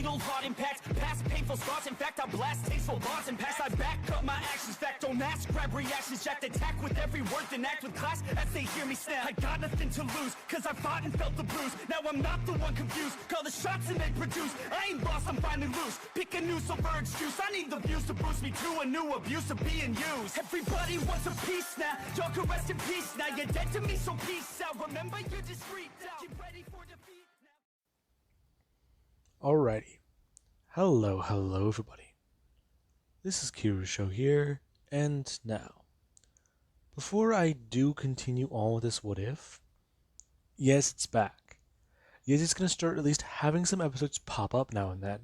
fatal heart impacts, past painful scars. In fact, I blast tasteful bars and pass. I back up my actions, fact don't ask, grab reactions, jacked attack with every word, then act with class as they hear me snap. I got nothing to lose, cause I fought and felt the bruise. Now I'm not the one confused, call the shots and they produce. I ain't lost, I'm finally loose, pick a new silver excuse. I need the views to boost me to a new abuse of being used. Everybody wants a piece now, y'all can rest in peace now. You're dead to me, so peace out. Remember, you're discreet now. Get ready for defeat now. Alrighty. Hello everybody. This is Kirusho here, and now, before I do continue on with this what if, yes, it's back. Yes, it's going to start at least having some episodes pop up now and then.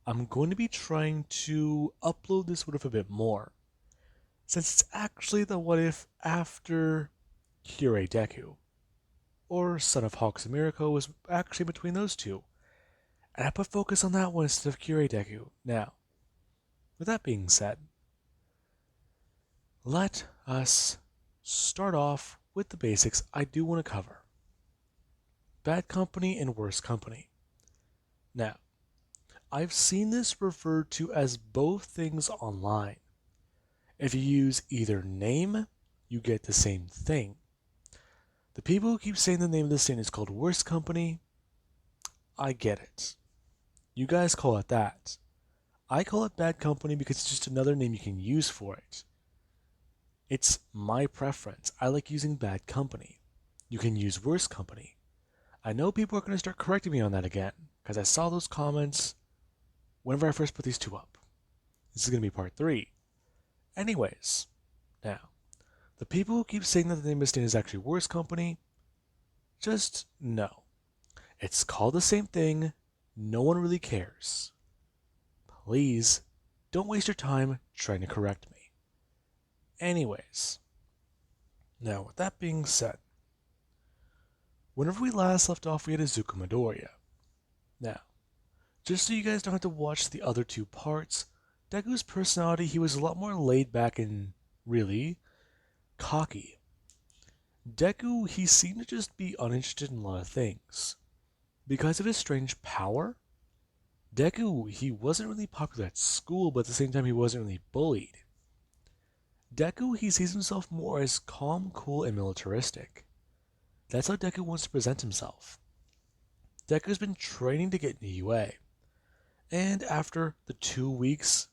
I'm going to be trying to upload this what if a bit more, since it's actually the what if after I Deku, or Son of Hawks and Mirako was actually between those two. And I put focus on that one instead of I Deku. Now, with that being said, let us start off with the basics I do want to cover. Bad company and worse company. Now, I've seen this referred to as both things online. If you use either name, you get the same thing. The people who keep saying the name of this thing is called worse company, I get it. You guys call it that. I call it bad company because it's just another name you can use for it. It's my preference. I like using bad company. You can use worse company. I know people are going to start correcting me on that again, because I saw those comments whenever I first put these two up. This is going to be part 3. Anyways, now, the people who keep saying that the name of this thing is actually worse company, just no. It's called the same thing. No one really cares. Please, don't waste your time trying to correct me. Anyways, now with that being said, whenever we last left off we had Izuku Midoriya. Now, just so you guys don't have to watch the other two parts, Deku's personality, he was a lot more laid back and, really, cocky. Deku, he seemed to just be uninterested in a lot of things. Because of his strange power, Deku, he wasn't really popular at school, but at the same time he wasn't really bullied. Deku, he sees himself more as calm, cool, and militaristic. That's how Deku wants to present himself. Deku's been training to get into UA, and after the 2 weeks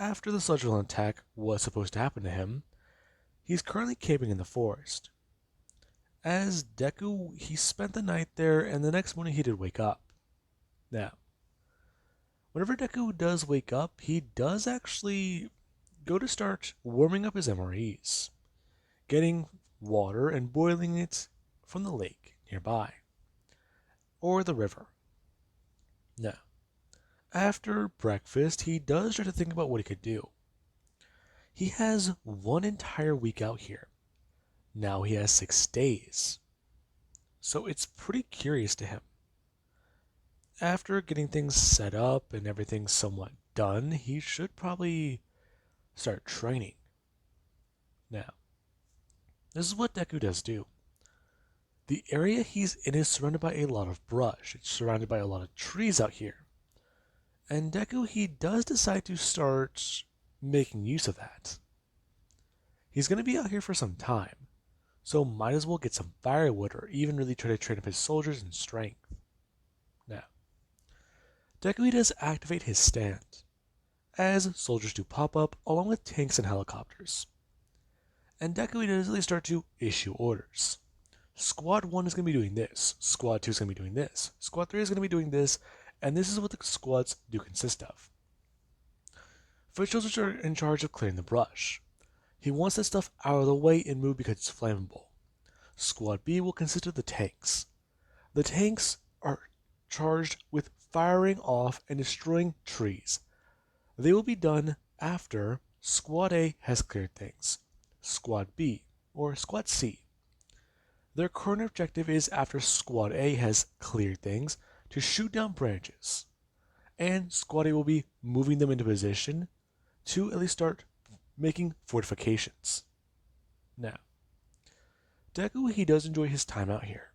after the Sudgel attack was supposed to happen to him, he's currently camping in the forest. As Deku, he spent the night there, and the next morning he did wake up. Now, whenever Deku does wake up, he does actually go to start warming up his MREs, getting water and boiling it from the lake nearby, or the river. Now, after breakfast, he does try to think about what he could do. He has 1 entire week out here. Now he has 6 days. So it's pretty curious to him. After getting things set up and everything somewhat done, he should probably start training. Now, this is what Deku does do. The area he's in is surrounded by a lot of brush. It's surrounded by a lot of trees out here. And Deku, he does decide to start making use of that. He's going to be out here for some time, so might as well get some firewood or even really try to train up his soldiers in strength. Now, Deku, he does activate his stand, as soldiers do pop up along with tanks and helicopters. And Deku, he does really start to issue orders. Squad 1 is going to be doing this, Squad 2 is going to be doing this, Squad 3 is going to be doing this, and this is what the squads do consist of. Foot soldiers are in charge of clearing the brush. He wants that stuff out of the way and move because it's flammable. Squad B will consist of the tanks. The tanks are charged with firing off and destroying trees. They will be done after Squad A has cleared things. Squad B, or Squad C. Their current objective is, after Squad A has cleared things, to shoot down branches. And Squad A will be moving them into position to at least start making fortifications. Now, Deku, he does enjoy his time out here,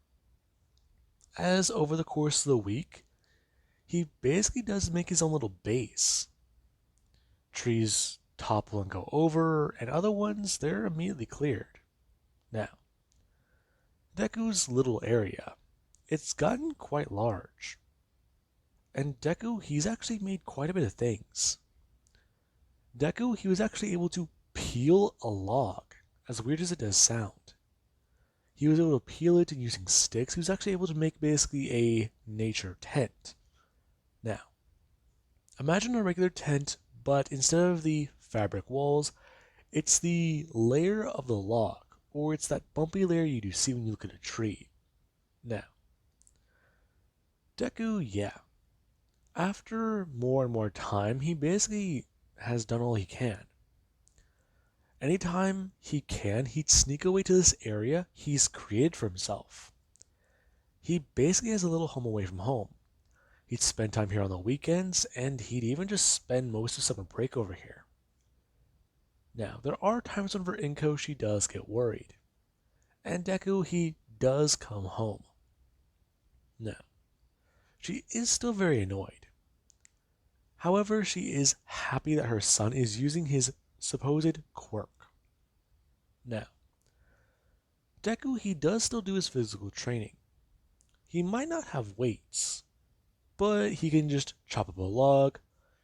as over the course of the week, he basically does make his own little base. Trees topple and go over, and other ones, they're immediately cleared. Now, Deku's little area, it's gotten quite large. And Deku, he's actually made quite a bit of things. Deku, he was actually able to peel a log, as weird as it does sound. He was able to peel it and using sticks, he was actually able to make basically a nature tent. Now, imagine a regular tent, but instead of the fabric walls, it's the layer of the log, or it's that bumpy layer you do see when you look at a tree. Now, Deku, yeah, after more and more time, he basically has done all he can. Anytime he can, he'd sneak away to this area he's created for himself. He basically has a little home away from home. He'd spend time here on the weekends, and he'd even just spend most of summer break over here. Now, there are times when Inko she does get worried, and Deku he does come home. Now, she is still very annoyed. However, she is happy that her son is using his supposed quirk. Now, Deku he does still do his physical training. He might not have weights, but he can just chop up a log,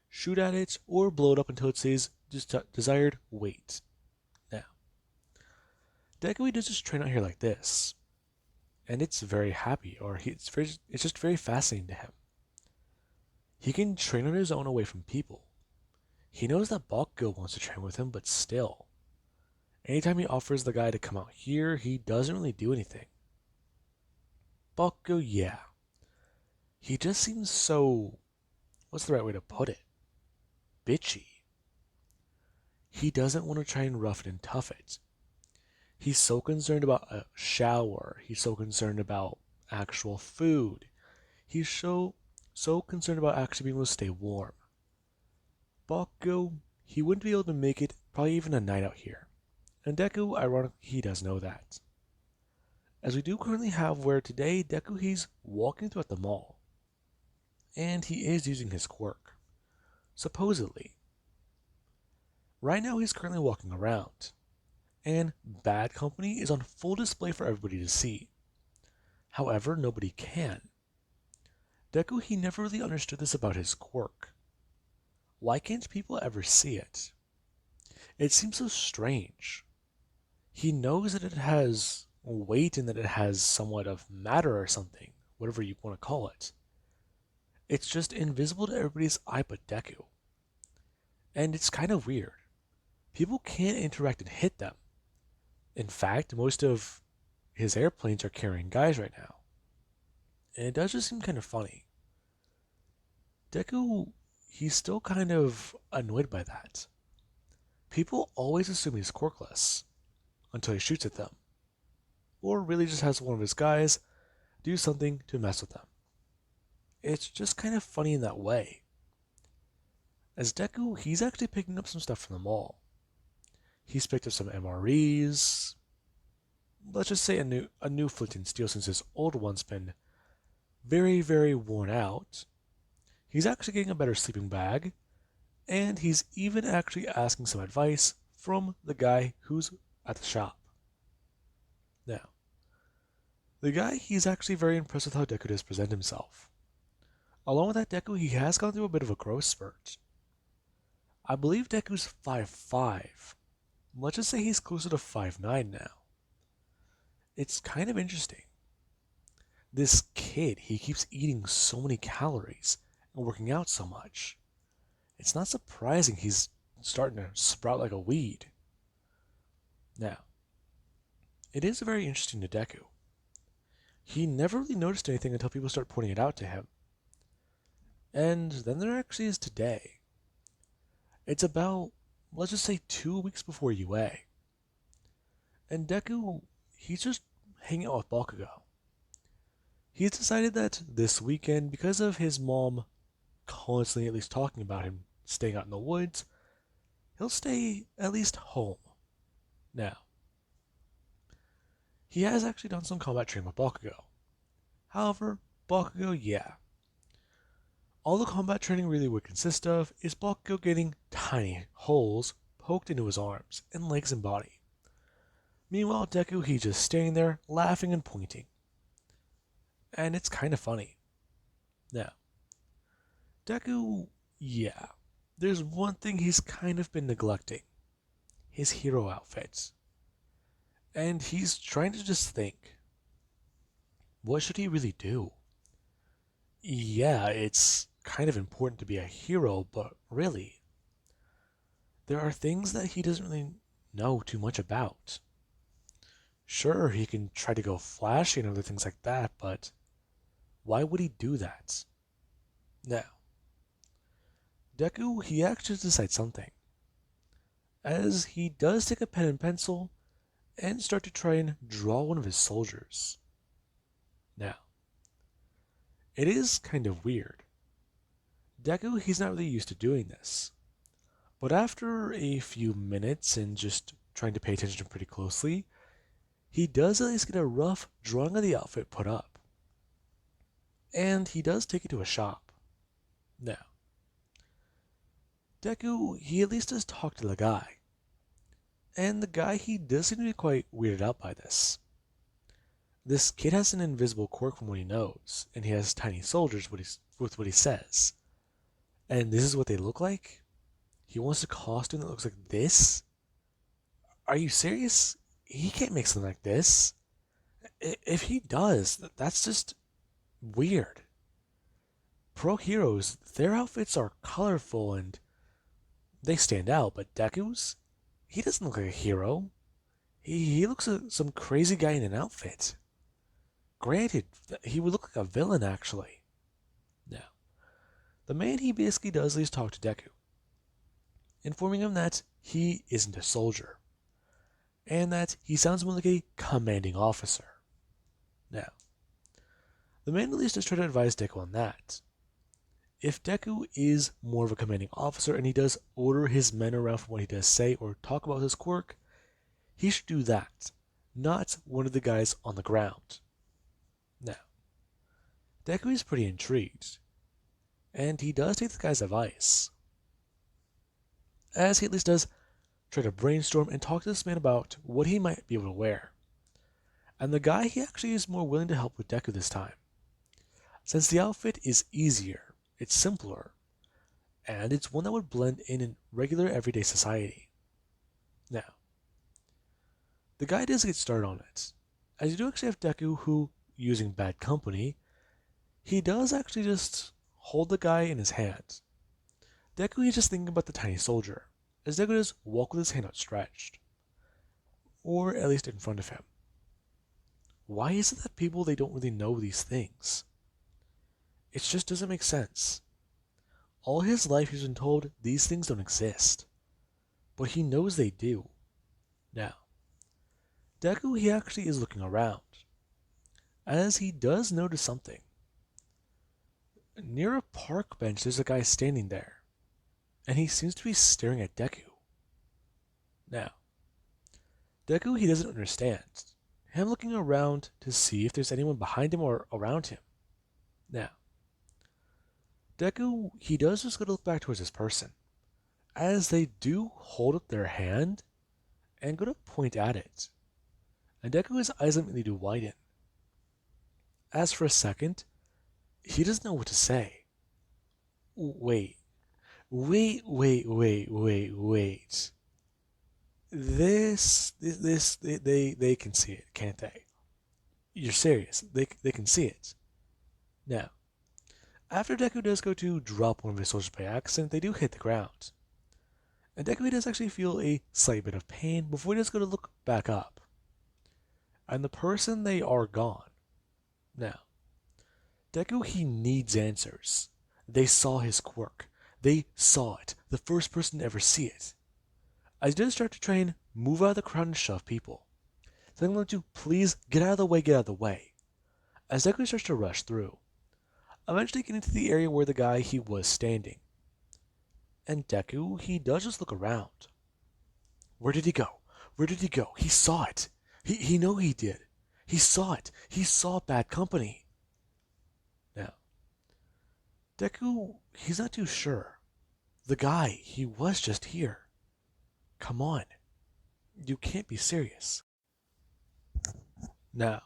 shoot at it, or blow it up until it says desired weight. Now, Deku he does just train out here like this, and it's very happy, or it's just very fascinating to him. He can train on his own away from people. He knows that Bakugo wants to train with him, but still, anytime he offers the guy to come out here, he doesn't really do anything. Bakugo, yeah. He just seems so, what's the right way to put it? Bitchy. He doesn't want to try and rough it and tough it. He's so concerned about a shower. He's so concerned about actual food. He's so concerned about actually being able to stay warm. Bakugo, he wouldn't be able to make it probably even a night out here. And Deku, ironically, he does know that. As we do currently have where today Deku he's walking throughout the mall. And he is using his quirk. Supposedly. Right now he's currently walking around. And Bad Company is on full display for everybody to see. However, nobody can. Deku he never really understood this about his quirk. Why can't people ever see it? It seems so strange. He knows that it has weight and that it has somewhat of matter or something, whatever you want to call it. It's just invisible to everybody's eye but Deku. And it's kind of weird. People can't interact and hit them. In fact, most of his airplanes are carrying guys right now. And it does just seem kind of funny. Deku, he's still kind of annoyed by that. People always assume he's quirkless until he shoots at them. Or really just has one of his guys do something to mess with them. It's just kind of funny in that way. As Deku, he's actually picking up some stuff from the mall. He's picked up some MREs. Let's just say a new flint and steel since his old one's been very, very worn out. He's actually getting a better sleeping bag. And he's even actually asking some advice from the guy who's at the shop. Now, the guy, he's actually very impressed with how Deku does present himself. Along with that, Deku, he has gone through a bit of a growth spurt. I believe Deku's 5'5". Let's just say he's closer to 5'9" now. It's kind of interesting. This kid, he keeps eating so many calories and working out so much. It's not surprising he's starting to sprout like a weed. Now, it is very interesting to Deku. He never really noticed anything until people start pointing it out to him. And then there actually is today. It's about, let's just say 2 weeks before UA. And Deku, he's just hanging out with Bakugo. He's decided that this weekend, because of his mom constantly at least talking about him staying out in the woods, he'll stay at least home. Now, he has actually done some combat training with Bakugo. However, Bakugo, yeah. All the combat training really would consist of is Bakugo getting tiny holes poked into his arms and legs and body. Meanwhile, Deku, he's just standing there laughing and pointing. And it's kind of funny. Now, Deku, yeah, there's one thing he's kind of been neglecting: his hero outfits. And he's trying to just think, what should he really do? Yeah, it's kind of important to be a hero, but really, there are things that he doesn't really know too much about. Sure, he can try to go flashy and other things like that, but why would he do that? Now, Deku, he actually decides something, as he does take a pen and pencil and start to try and draw one of his soldiers. Now, it is kind of weird. Deku, he's not really used to doing this, but after a few minutes and just trying to pay attention pretty closely, he does at least get a rough drawing of the outfit put up. And he does take it to a shop. Now, Deku, he at least does talk to the guy. And the guy, he does seem to be quite weirded out by this. This kid has an invisible quirk from what he knows, and he has tiny soldiers with what he says. And this is what they look like? He wants a costume that looks like this? Are you serious? He can't make something like this. If he does, that's just weird. Pro heroes, their outfits are colorful and they stand out, but Deku's? He doesn't look like a hero. He looks like some crazy guy in an outfit. Granted, he would look like a villain actually. Now, the man, he basically does at least talk to Deku, informing him that he isn't a soldier, and that he sounds more like a commanding officer. Now, the man at least does try to advise Deku on that. If Deku is more of a commanding officer and he does order his men around from what he does say or talk about his quirk, he should do that, not one of the guys on the ground. Now, Deku is pretty intrigued, and he does take the guy's advice, as he at least does try to brainstorm and talk to this man about what he might be able to wear. And the guy, he actually is more willing to help with Deku this time, since the outfit is easier, it's simpler, and it's one that would blend in regular everyday society. Now, the guy does get started on it, as you do actually have Deku who, using bad company, he does actually just hold the guy in his hand. Deku is just thinking about the tiny soldier, as Deku does walk with his hand outstretched, or at least in front of him. Why is it that people, they don't really know these things? It just doesn't make sense. All his life he's been told these things don't exist, but he knows they do. Now, Deku, he actually is looking around, as he does notice something. Near a park bench, there's a guy standing there, and he seems to be staring at Deku. Now, Deku, he doesn't understand him looking around to see if there's anyone behind him or around him. Now, Deku, he does just go to look back towards this person, as they do hold up their hand and go to point at it. And Deku's eyes immediately do widen. As for a second, he doesn't know what to say. Wait. They can see it, can't they? You're serious? They can see it. Now, after Deku does go to drop one of his soldiers by accident, they do hit the ground. And Deku does actually feel a slight bit of pain before he does go to look back up. And the person, they are gone. Now, Deku, he needs answers. They saw his quirk. They saw it. The first person to ever see it. As he does start to try and move out of the crowd and shove people, telling them to please get out of the way, get out of the way. As Deku starts to rush through, eventually getting to the area where the guy, he was standing. And Deku, he does just look around. Where did he go? Where did he go? He saw it. He know he did. He saw it. He saw bad company. Now, Deku, he's not too sure. The guy, he was just here. Come on, you can't be serious. Now,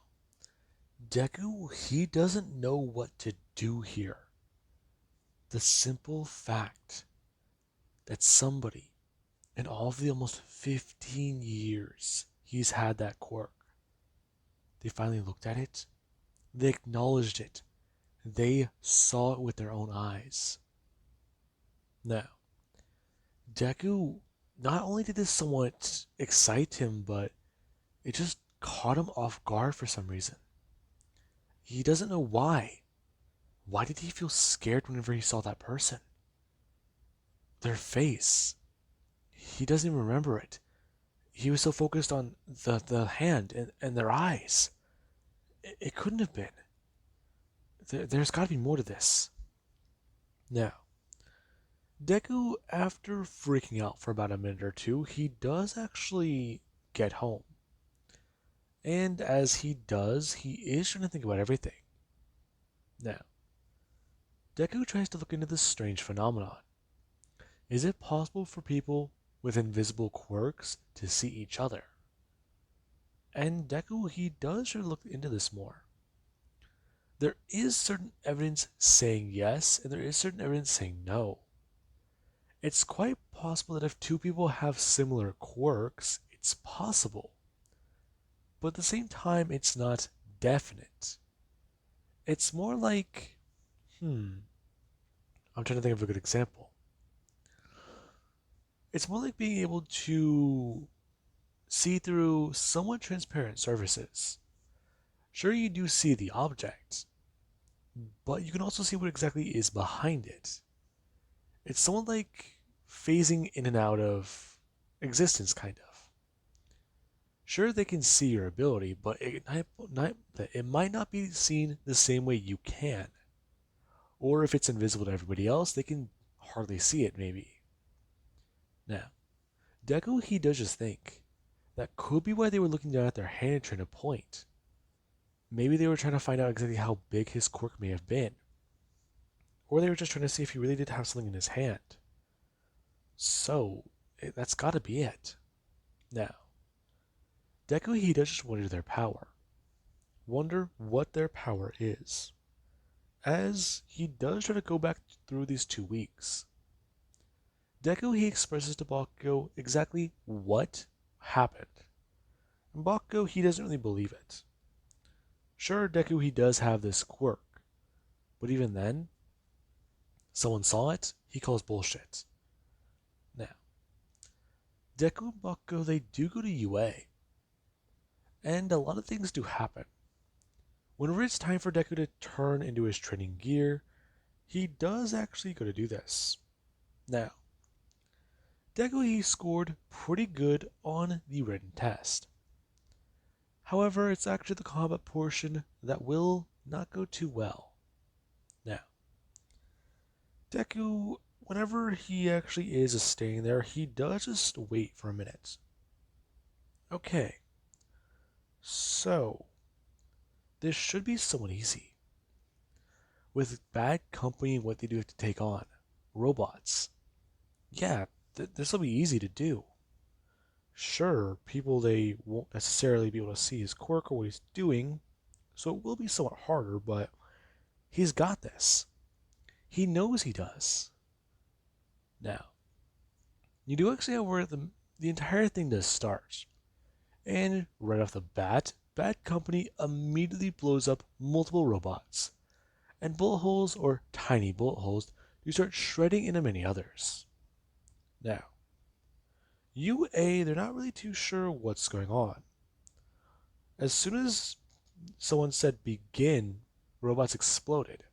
Deku, he doesn't know what to do here. The simple fact that somebody, in all of the almost 15 years he's had that quirk, they finally looked at it, they acknowledged it, they saw it with their own eyes. Now, Deku, not only did this somewhat excite him, but it just caught him off guard for some reason. He doesn't know why. Why did he feel scared whenever he saw that person? Their face. He doesn't even remember it. He was so focused on the hand and their eyes. It couldn't have been. There's got to be more to this. Now, Deku, after freaking out for about a minute or two, he does actually get home. And as he does, he is trying to think about everything. Now, Deku tries to look into this strange phenomenon. Is it possible for people with invisible quirks to see each other? And Deku, he does try to look into this more. There is certain evidence saying yes, and there is certain evidence saying no. It's quite possible that if two people have similar quirks, it's possible. But at the same time, it's not definite. It's more like, I'm trying to think of a good example. It's more like being able to see through somewhat transparent surfaces. Sure, you do see the object, but you can also see what exactly is behind it. It's somewhat like phasing in and out of existence, kind of. Sure, they can see your ability, but it might not be seen the same way you can. Or if it's invisible to everybody else, they can hardly see it, maybe. Now, Deku, he does just think that could be why they were looking down at their hand and trying to point. Maybe they were trying to find out exactly how big his quirk may have been. Or they were just trying to see if he really did have something in his hand. So, that's gotta be it. Now, Deku, he does just wonder their power. Wonder what their power is. As he does try to go back through these 2 weeks. Deku, he expresses to Bakugo exactly what happened. And Bakugo, he doesn't really believe it. Sure, Deku, he does have this quirk. But even then, someone saw it, he calls bullshit. Now, Deku and Bakugo, they do go to UA. And a lot of things do happen. Whenever it's time for Deku to turn into his training gear, he does actually go to do this. Now, Deku, he scored pretty good on the written test. However, it's actually the combat portion that will not go too well. Now, Deku, whenever he actually is staying there, he does just wait for a minute. Okay, so this should be somewhat easy. With bad company and what they do have to take on, robots. Yeah, this will be easy to do. Sure, people they won't necessarily be able to see his quirk or what he's doing, so it will be somewhat harder, but he's got this. He knows he does. Now, you do actually have where the entire thing does start. And right off the bat, Bad Company immediately blows up multiple robots. And bullet holes, or tiny bullet holes, do start shredding into many others. Now, UA, they're not really too sure what's going on. As soon as someone said begin, robots exploded.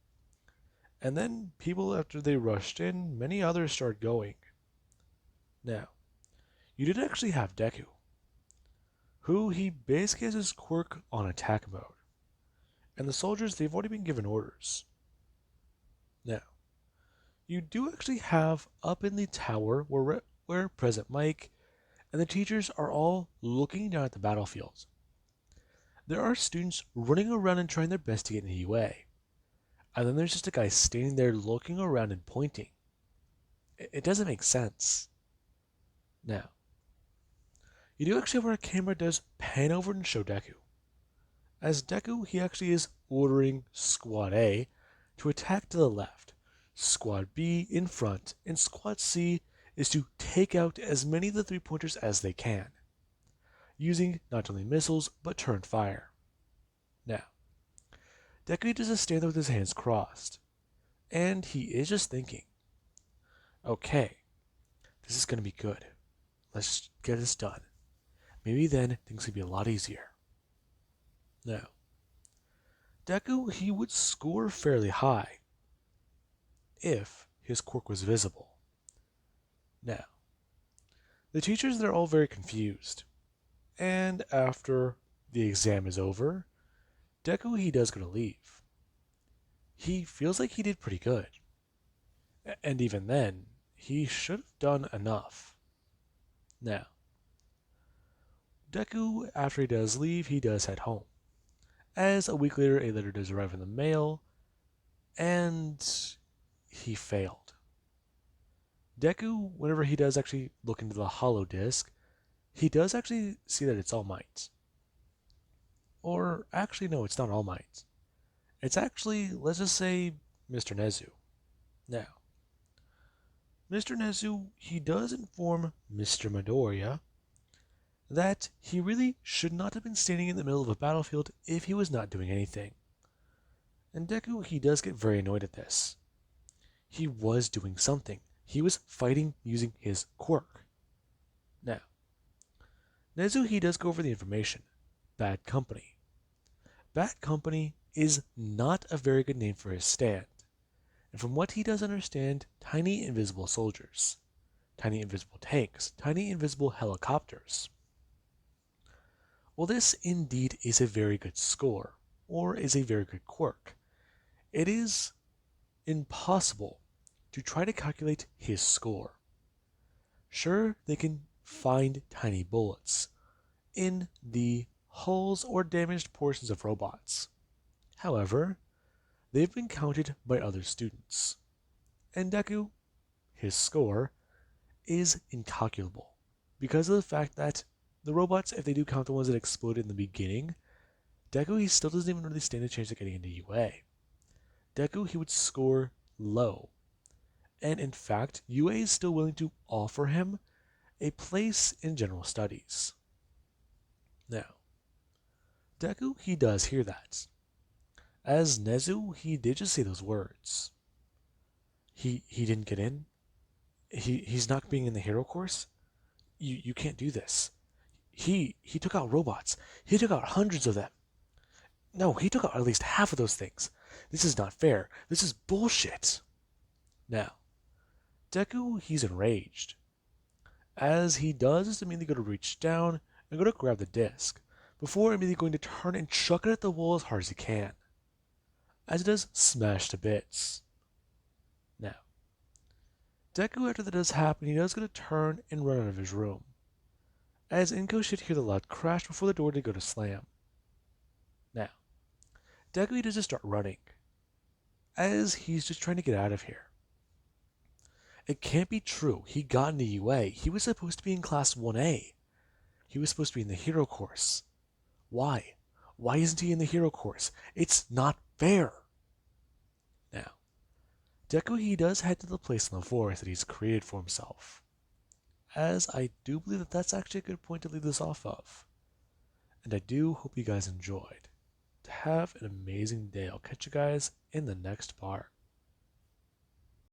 And then people, after they rushed in, many others started going. Now, you did actually have Deku, who he basically has his quirk on attack mode. And the soldiers, they've already been given orders. Now, you do actually have up in the tower where President Mike and the teachers are all looking down at the battlefield. There are students running around and trying their best to get into UA. And then there's just a guy standing there looking around and pointing. It doesn't make sense. Now, you do actually have where a camera does pan over and show Deku. As Deku, he actually is ordering Squad A to attack to the left, Squad B in front, and Squad C is to take out as many of the three-pointers as they can, using not only missiles but turned fire. Now, Deku does stand there with his hands crossed, and he is just thinking, okay, this is going to be good. Let's get this done. Maybe then things will be a lot easier. Now, Deku, he would score fairly high if his quirk was visible. Now, the teachers, they're all very confused. And after the exam is over, Deku, he does go to leave. He feels like he did pretty good. And even then, he should have done enough. Now, Deku, after he does leave, he does head home. As a week later, a letter does arrive in the mail, and he failed. Deku, whenever he does actually look into the hollow disk, he does actually see that it's All Might. Or actually, no, it's not All Might. It's actually, let's just say, Mr. Nezu. Now, Mr. Nezu, he does inform Mr. Midoriya that he really should not have been standing in the middle of a battlefield if he was not doing anything. And Deku, he does get very annoyed at this. He was doing something. He was fighting using his quirk. Now, Nezu, he does go over the information. Bad Company. Bad Company is not a very good name for his stand. And from what he does understand, tiny invisible soldiers, tiny invisible tanks, tiny invisible helicopters. Well, this indeed is a very good score, or is a very good quirk. It is impossible to try to calculate his score. Sure, they can find tiny bullets in the hulls or damaged portions of robots. However, they've been counted by other students. And Deku, his score, is incalculable because of the fact that the robots, if they do count the ones that exploded in the beginning, Deku, he still doesn't even really stand a chance of getting into UA. Deku, he would score low. And in fact, UA is still willing to offer him a place in general studies. Now, Deku, he does hear that. As Nezu, he did just say those words. He didn't get in. He's not being in the hero course. You can't do this. He took out robots. He took out hundreds of them. No, he took out at least half of those things. This is not fair. This is bullshit. Now, Deku, he's enraged. As he does just immediately go to reach down and go to grab the disc, before immediately going to turn and chuck it at the wall as hard as he can. As it does smash to bits. Now, Deku, after that does happen, he does go to turn and run out of his room. As Inko should hear the loud crash before the door to go to slam. Now, Deku does just start running, as he's just trying to get out of here. It can't be true. He got into UA. He was supposed to be in Class 1A. He was supposed to be in the hero course. Why? Why isn't he in the hero course? It's not fair. Now, Deku, he does head to the place in the forest that he's created for himself, as I do believe that that's actually a good point to leave this off of. And I do hope you guys enjoyed. To have an amazing day. I'll catch you guys in the next part.